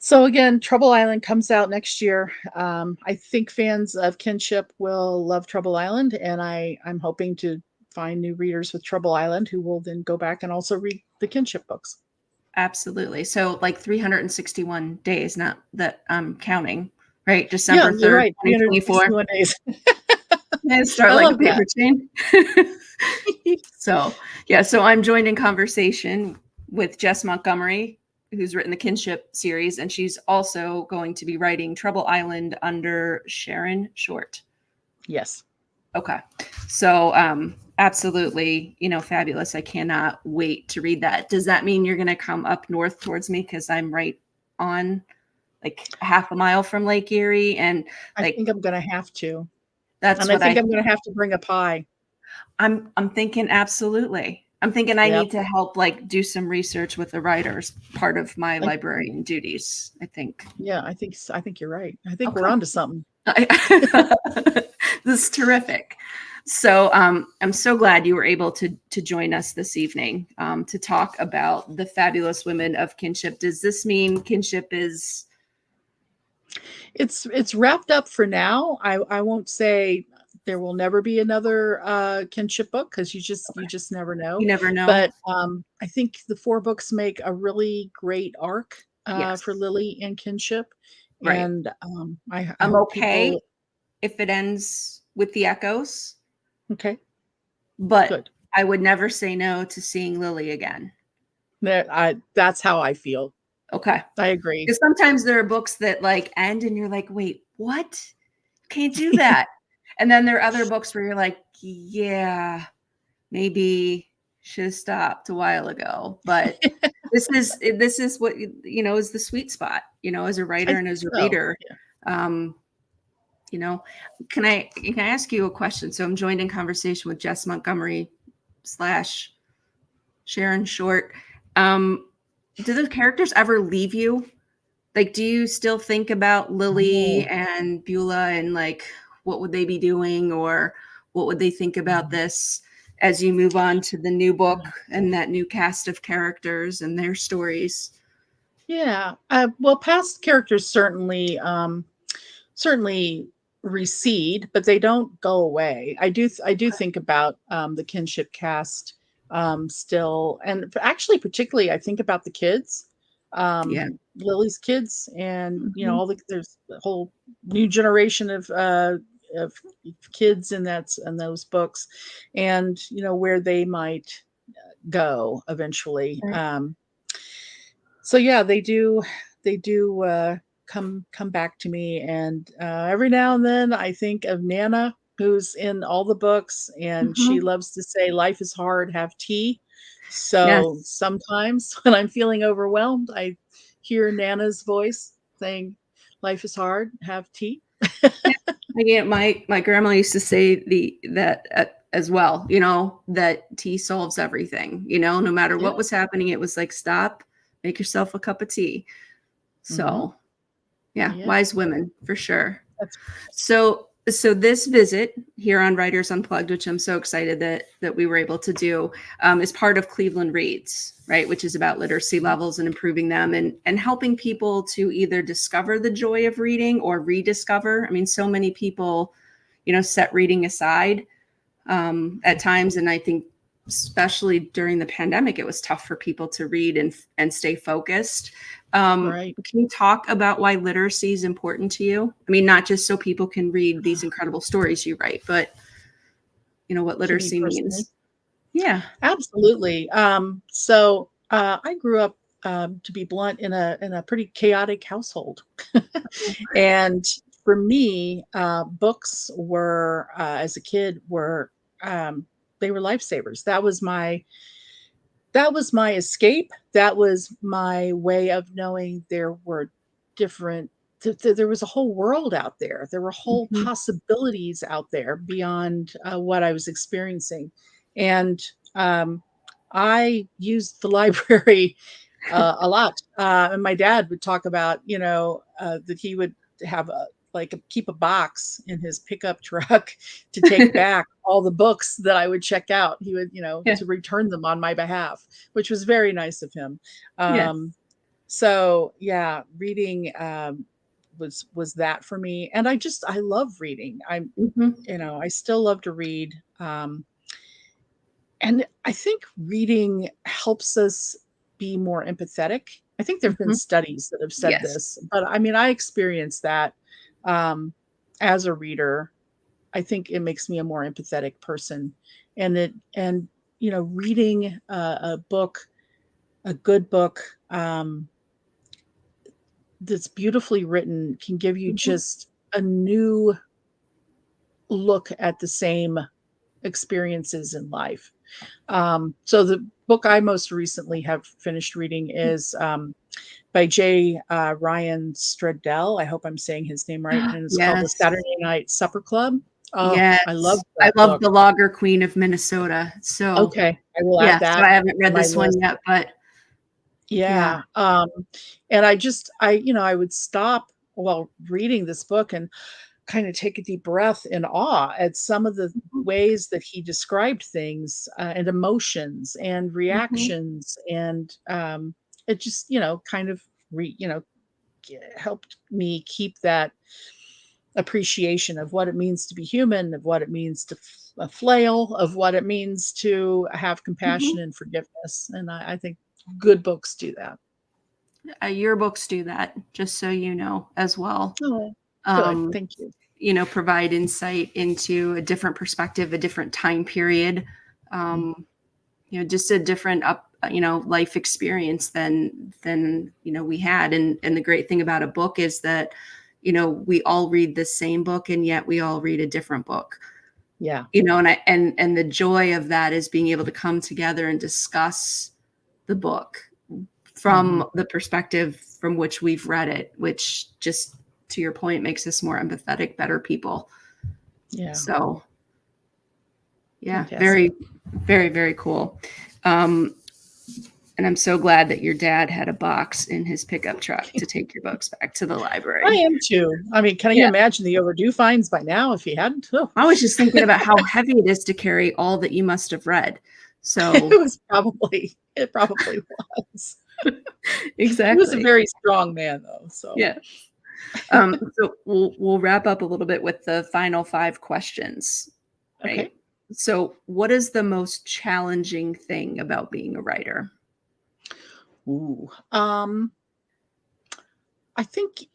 So again, Trouble Island comes out next year. I think fans of Kinship will love Trouble Island, and I'm hoping to find new readers with Trouble Island who will then go back and also read the Kinship books. Absolutely. So like 361 days, not that I'm counting, right? Yeah, December you're 3rd, right. 2024. 361 days. And start I like a love paper that. chain. So, yeah, so I'm joined in conversation with Jess Montgomery, who's written the Kinship series, and she's also going to be writing Trouble Island under Sharon Short. Yes. Okay. So, absolutely, fabulous. I cannot wait to read that. Does that mean you're going to come up north towards me? Because I'm right on like half a mile from Lake Erie. And I like, think I'm gonna have to. that's And I what think I I'm gonna have to bring a pie. I'm thinking absolutely. I'm thinking I Yep. need to help like do some research with the writers, part of my I, librarian duties, I think. yeah, I think you're right. I think we're Okay. onto something. This is terrific. So I'm so glad you were able to join us this evening to talk about the fabulous women of Kinship. Does this mean Kinship is It's wrapped up for now. I won't say there will never be another Kinship book because you okay? just never know. You never know. But I think the four books make a really great arc for Yes, Lily and Kinship, right. and I I'm hope okay people. if it ends with the echoes, Okay, but good. I would never say no to seeing Lily again. That's how I feel. Okay. I agree. Because sometimes there are books that like end and you're like, wait, what? Can't do that. And then there are other books where you're like, yeah, maybe should have stopped a while ago. But this is what is the sweet spot, as a I writer and think as a so. reader. Um, you know, can I ask you a question? So I'm joined in conversation with Jess Montgomery slash Sharon Short. Um, do the characters ever leave you? Like, do you still think about Lily Oh. and Beulah and like what would they be doing or what would they think about this as you move on to the new book and that new cast of characters and their stories? Yeah. Well, past characters certainly recede, but they don't go away. I do think about the Kinship cast still, and actually, particularly, I think about the kids, Yeah. Lily's kids, and Mhm. there's a whole new generation of kids in those books, and where they might go eventually. Right. So yeah, they do come back to me, and every now and then I think of Nana, who's in all the books, and she Mhm. loves to say, "Life is hard, have tea." So Yes. sometimes when I'm feeling overwhelmed, I hear Nana's voice saying, "Life is hard, have tea." Yeah. Again, my grandma used to say that as well, that tea solves everything, no matter Yeah. what was happening, it was like, stop, make yourself a cup of tea. Hmm. So, yeah, Yeah. wise women for sure. That's So this visit here on Writers Unplugged, which I'm so excited that we were able to do, is part of Cleveland Reads, right? Which is about literacy levels and improving them and helping people to either discover the joy of reading or rediscover. I mean, so many people, set reading aside at times, and I think especially during the pandemic, it was tough for people to read and stay focused. right. Can you talk about why literacy is important to you? I mean, not just so people can read these incredible stories you write, but what To me literacy personally. means. Yeah. Absolutely. So I grew up, to be blunt, in a pretty chaotic household, and for me, books as a kid, were they were lifesavers. That was my That was my escape. That was my way of knowing there were different there was a whole world out there. There were whole Mhm. possibilities out there beyond, what I was experiencing, and, I used the library, a lot, and my dad would talk about, that he would have keep a box in his pickup truck to take back all the books that I would check out. He would, Yeah. to return them on my behalf, which was very nice of him. Yes. So yeah, reading was that for me, and I love reading. Mhm. I still love to read, and I think reading helps us be more empathetic. I think there have been Mhm. studies that have said Yes. this, but I mean, I experienced that um, as a reader. I think it makes me a more empathetic person, and reading a book, a good book, that's beautifully written can give you Mhm. just a new look at the same experiences in life. So the book I most recently have finished reading is by Ryan Stradell. I hope I'm saying his name right, and it's called The Yes. Saturday Night Supper Club. Oh, I love Yes. I that love book. The Lager Queen of Minnesota. So, Okay, I will add yeah, so that I haven't to read my this one list. yet, but yeah. Yeah, and I would stop while reading this book and kind of take a deep breath in awe at some of the Mhm. ways that he described things, and emotions and Mhm. reactions, and it just kind of helped me keep that appreciation of what it means to be human, of what it means to flail, of what it means to have compassion Mhm. and forgiveness, and I think good books do that. Your books do that, just so you know, as well. Oh, good, Um, thank you. provide insight into a different perspective, a different time period, Mm, just a different life experience than we had. And the great thing about a book is that, we all read the same book and yet we all read a different book. yeah. And the joy of that is being able to come together and discuss the book Mhm. from the perspective from which we've read it, which, just to your point, makes us more empathetic, better people. Yeah, So yeah, fantastic. very, very, very cool. Um, and I'm so glad that your dad had a box in his pickup truck to take your books back to the I library. am too. I mean, can you Yeah. imagine the overdue fines by now if he hadn't? Oh. I was just thinking about how heavy it is to carry all that you must have read. So It probably was. He was a exactly. very strong man though, so. Yeah. So we'll wrap up a little bit with the final 5 questions, right? Okay. So, what is the most challenging thing about being a writer? Ooh, I think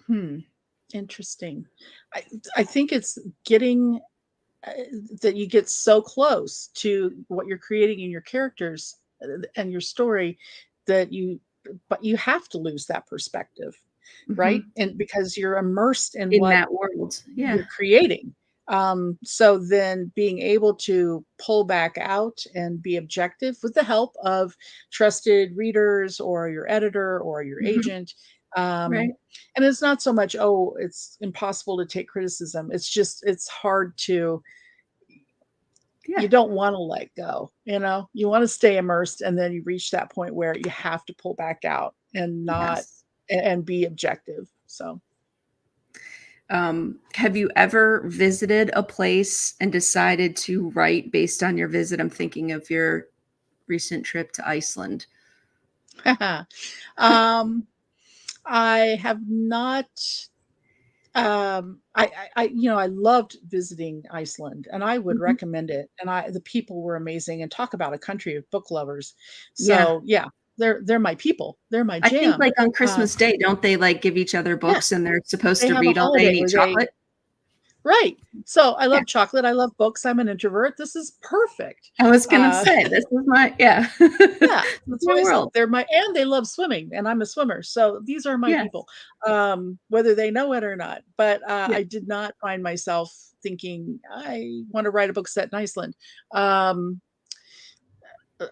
hmm, interesting. I I think it's getting uh, that you get so close to what you're creating in your characters, and your story, that you have to lose that perspective, right? Mhm. And because you're immersed in In what that world. Yeah. you're creating. So then being able to pull back out and be objective with the help of trusted readers or your editor or your Mhm. agent. Um, Right. and it's not so much, oh, it's impossible to take criticism. It's just, it's hard to, Yeah. you don't want to let go, you want to stay immersed. And then you reach that point where you have to pull back out and not, Yes. and be objective. So, Have you ever visited a place and decided to write based on your visit? I'm thinking of your recent trip to Iceland. um, I have not. I loved visiting Iceland, and I would Mhm. recommend it. And the people were amazing, and talk about a country of book lovers. Yeah. So yeah, they're my people. They're my I think, jam. like, on Uh, Christmas Day, don't they, like, give each other yeah, books and they're supposed they to have a read all day holiday and eat where they chocolate? right. So I Yeah. love chocolate. I love books. I'm an introvert. This is perfect. I was gonna Uh, say, this is my yeah. Yeah, It's that's my what I said. world. They love swimming, and I'm a swimmer, so these are my Yes. people, whether they know it or not. But, Yeah. I did not find myself thinking, "I wanna write a book set in Iceland." Um,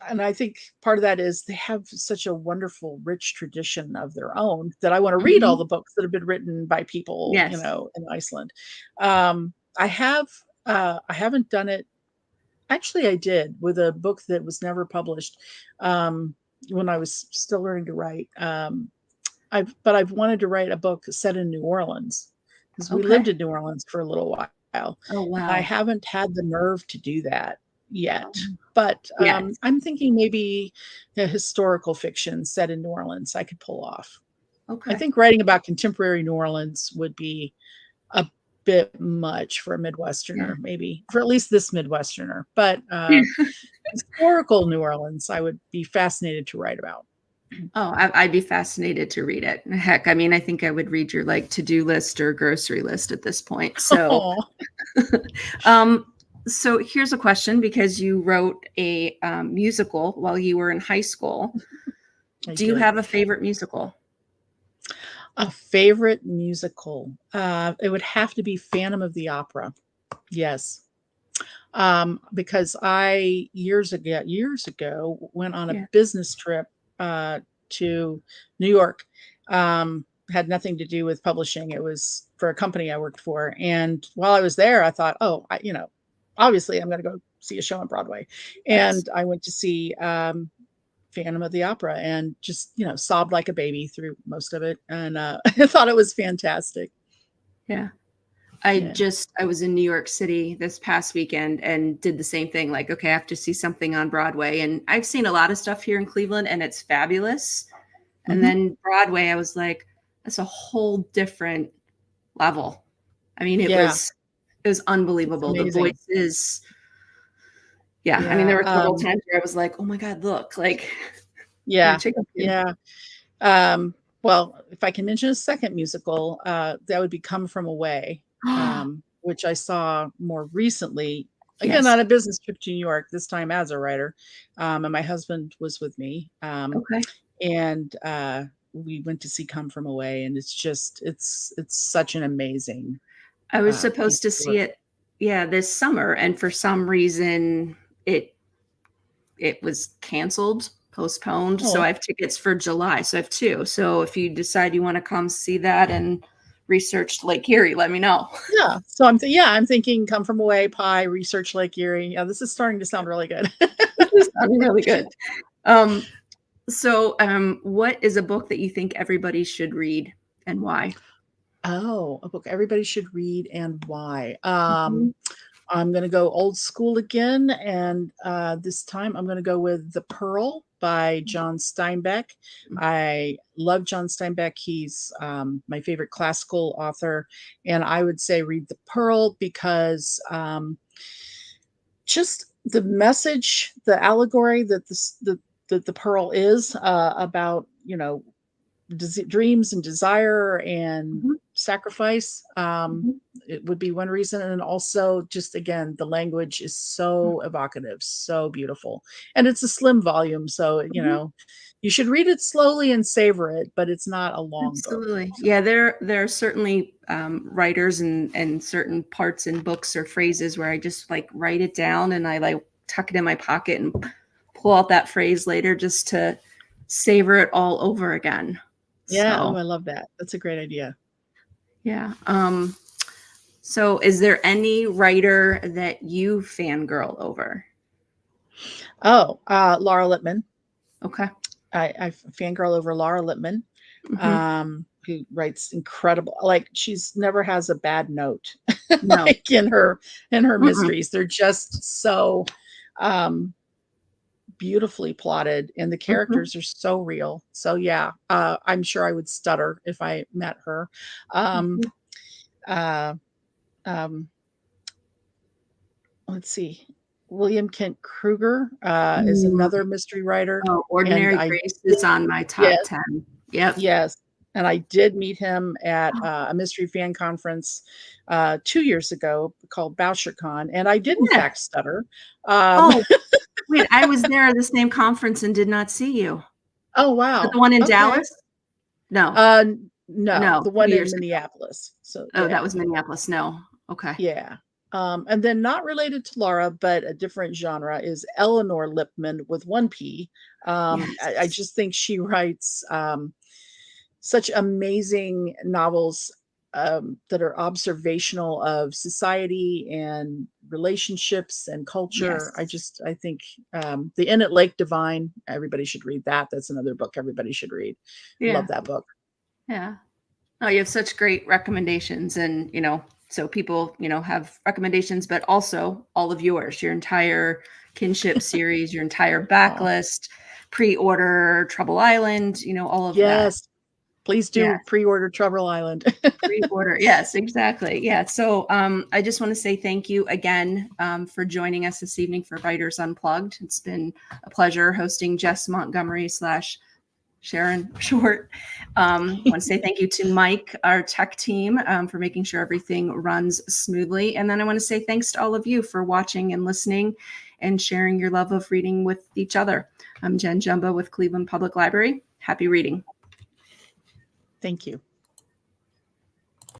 and I think part of that is they have such a wonderful, rich tradition of their own that I want to read all Mhm. the books that have been written by people, Yes. in Iceland. I have, I haven't done it. Actually, I did with a book that was never published um, when I was still learning to write. I've wanted to write a book set in New Orleans because we lived Okay. in New Orleans for a little while. Oh, I wow. haven't had the nerve to do that yet, Um, but yes. I'm thinking maybe a historical fiction set in New Orleans I could pull off. I Okay. think writing about contemporary New Orleans would be a bit much for a Yeah. Midwesterner, maybe for at least this Midwesterner, but historical New Orleans I would be fascinated to write about. Oh, I'd be fascinated to read it. Heck, I mean, I think I would read your like to-do list or grocery list at this point. So, Oh, um, so here's a question because you wrote a musical while you were in high school. I Do you did. have a favorite musical? A favorite musical? It would have to be Phantom of the Opera. Yes. Because I years ago went on a Yeah. business trip to New York. Had nothing to do with publishing. It was for a company I worked for. And while I was there, I thought, oh, obviously I'm going to go see a show on Broadway. Yes. And I went to see Phantom of the Opera and just, sobbed like a baby through most of it. And I thought it was fantastic. Yeah. Yeah. I was in New York City this past weekend and did the same thing. Like, okay, I have to see something on Broadway. And I've seen a lot of stuff here in Cleveland and it's fabulous. And Hmm. then Broadway, I was like, that's a whole different level. I mean, Yeah. it was It's unbelievable. The amazing. voices, yeah. I mean, Yeah. there were several times where I was like, oh my God, look, like you're a Yeah. chicken kid. Yeah. Um, well, if I can mention a second musical, that would be Come From Away, which I saw more recently, again, Yes. on a business trip to New York, this time as a writer. And my husband was with me. Okay. And we went to see Come From Away, and it's such an amazing I was piece supposed to of see work. it, yeah, this summer. And for some reason, it it was canceled, postponed. So Oh, I have tickets for July. So I have two. So if you decide you want to come see that and research Lake Erie, let me know. yeah. So I'm thinking Come From Away, Pie, Research Lake Erie. Yeah, this is starting to sound really good. This is sounding really good. Um, what is a book that you think everybody should read and why? Oh, a book everybody should read and why. Mhm. I'm going to go old school again, and this time I'm going to go with The Pearl by John Steinbeck. I love John Steinbeck. He's my favorite classical author, and I would say read The Pearl because just the message, the allegory that the pearl is about, dreams and desire and Mhm. sacrifice. Mhm. It would be one reason. And also, just again, the language is so evocative, so beautiful. And it's a slim volume. So, Mhm. you should read it slowly and savor it, but it's not a long book. Absolutely. So, Yeah, there are certainly writers and certain parts in books or phrases where I just like write it down and I like tuck it in my pocket and pull out that phrase later just to savor it all over again. yeah. Oh, So I love that. That's a great idea. yeah. So is there any writer that you fangirl over? Oh, Laura Lippman. Okay. I fangirl over Laura Lippman, Hmm. who writes incredible. Like she's never has a bad note, No. like in her Mm-mm. mysteries. They're just so um, beautifully plotted, and the Hmm. characters are so real. So yeah, I'm sure I would stutter if I met her. Um, Hmm. uh, um, let's see. William Kent Kruger is Mm. another mystery writer, Oh, and Ordinary I Grace did, is on my top yes. 10. Yep. Yes, and I did meet him at, a mystery fan conference, 2 years ago called BoucherCon, and I did in Yeah. fact stutter. Um Oh, wait, I was there at the same conference and did not see you. Oh, Is that the wow. one in Okay. Dallas? No. No, No, the 2 one in years ago. Minneapolis. So, Oh, that yeah. was Minneapolis. No. Okay. Yeah. And then not related to Laura, but a different genre is Eleanor Lipman with one P. I Yes. just think she writes such amazing novels that are observational of society and relationships and culture. Yes. I think The Inn at Lake Divine, everybody should read that. That's another book everybody should read. Love Yeah. that book. Yeah. Oh, you have such great recommendations, and so people, have recommendations, but also all of yours, your entire Kinship series, your entire Oh, backlist, pre-order Trouble Island, all of that. yes. Please Yeah, do pre-order Trouble Island. pre-order. Yes, exactly. Yeah. So I just want to say thank you again for joining us this evening for Writers Unplugged. It's been a pleasure hosting Jess Montgomery slash Sharon Short. I want to say thank you to Mike, our tech team, for making sure everything runs smoothly. And then I want to say thanks to all of you for watching and listening and sharing your love of reading with each other. I'm Jen Jumbo with Cleveland Public Library. Happy reading. Thank you.